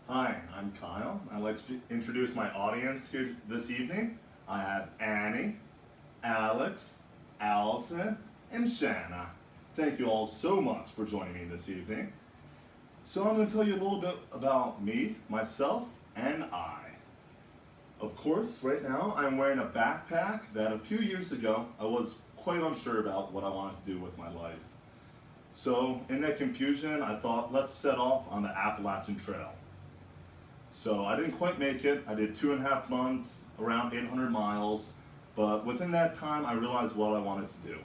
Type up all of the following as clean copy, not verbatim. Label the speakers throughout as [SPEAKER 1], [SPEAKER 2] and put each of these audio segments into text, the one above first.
[SPEAKER 1] Hi, I'm Kyle. I'd like to introduce my audience here this evening. I have Annie, Alex, Allison, and Shanna. Thank you all so much for joining me this evening. So I'm going to tell you a little bit about me, myself, and I. Of course, right now I'm wearing a backpack that a few years ago I was quite unsure about what I wanted to do with my life. So in that confusion, I thought, let's set off on the Appalachian Trail. So I didn't quite make it. I did 2.5 months, around 800 miles, but within that time I realized what I wanted to do.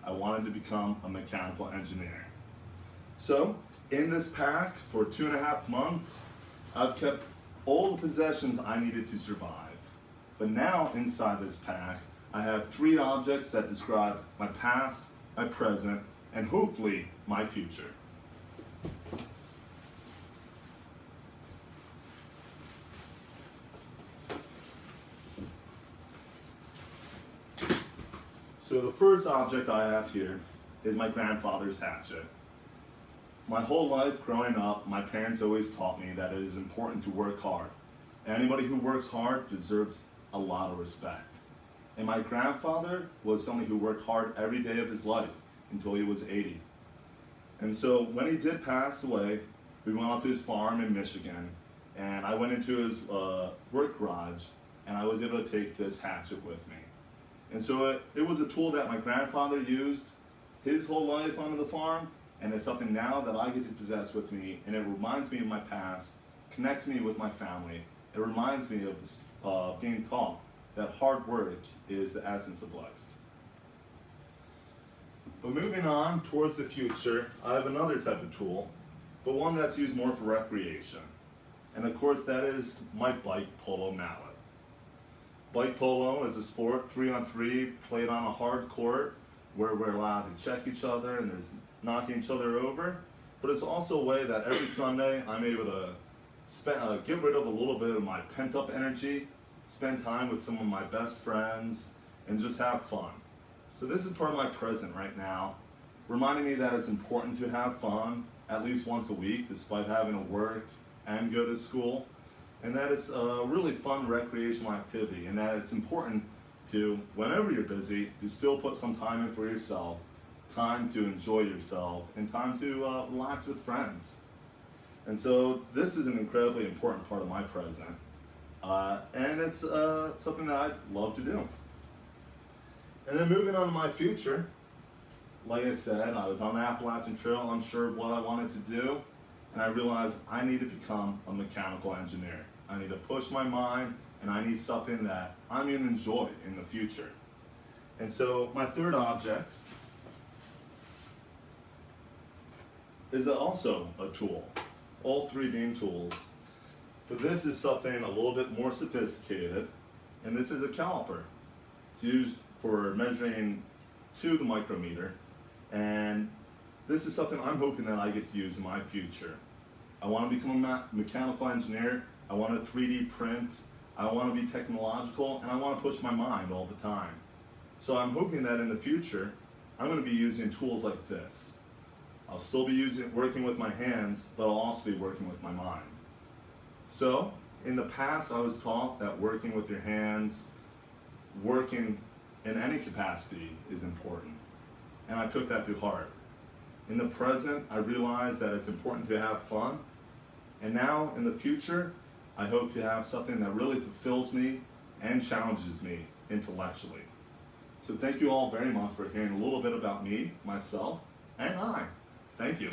[SPEAKER 1] I wanted to become a mechanical engineer. So in this pack for 2.5 months, I've kept all the possessions I needed to survive. But now inside this pack, I have 3 objects that describe my past, my present, and hopefully my future. So the first object I have here is my grandfather's hatchet. My whole life growing up, my parents always taught me that it is important to work hard. Anybody who works hard deserves a lot of respect. And my grandfather was somebody who worked hard every day of his life until he was 80. And so when he did pass away, we went up to his farm in Michigan, and I went into his work garage, and I was able to take this hatchet with me. And so it was a tool that my grandfather used his whole life on the farm, and it's something now that I get to possess with me, and it reminds me of my past, connects me with my family. It reminds me of this, being taught that hard work is the essence of life. But moving on towards the future, I have another type of tool, but one that's used more for recreation. And of course that is my bike polo mallet. Bike polo is a sport 3-on-3 played on a hard court where we're allowed to check each other and there's knocking each other over. But it's also a way that every Sunday I'm able to get rid of a little bit of my pent up energy, spend time with some of my best friends, and just have fun. So this is part of my present right now, reminding me that it's important to have fun at least once a week despite having to work and go to school. And that it's a really fun recreational activity, and that it's important to, whenever you're busy, to still put some time in for yourself, time to enjoy yourself, and time to relax with friends. And so this is an incredibly important part of my present, and it's something that I'd love to do. And then moving on to my future, like I said, I was on the Appalachian Trail, unsure of what I wanted to do, and I realized I need to become a mechanical engineer. I need to push my mind, and I need something that I'm going to enjoy in the future. And so my third object is also a tool, all 3 being tools. But this is something a little bit more sophisticated, and this is a caliper. It's used for measuring to the micrometer, and this is something I'm hoping that I get to use in my future. I want to become a mechanical engineer, I want to 3D print, I want to be technological, and I want to push my mind all the time. So I'm hoping that in the future, I'm going to be using tools like this. I'll still be working with my hands, but I'll also be working with my mind. So in the past, I was taught that working with your hands, working in any capacity is important, and I took that to heart. In the present, I realize that it's important to have fun, and now in the future, I hope to have something that really fulfills me and challenges me intellectually. So thank you all very much for hearing a little bit about me, myself, and I. Thank you.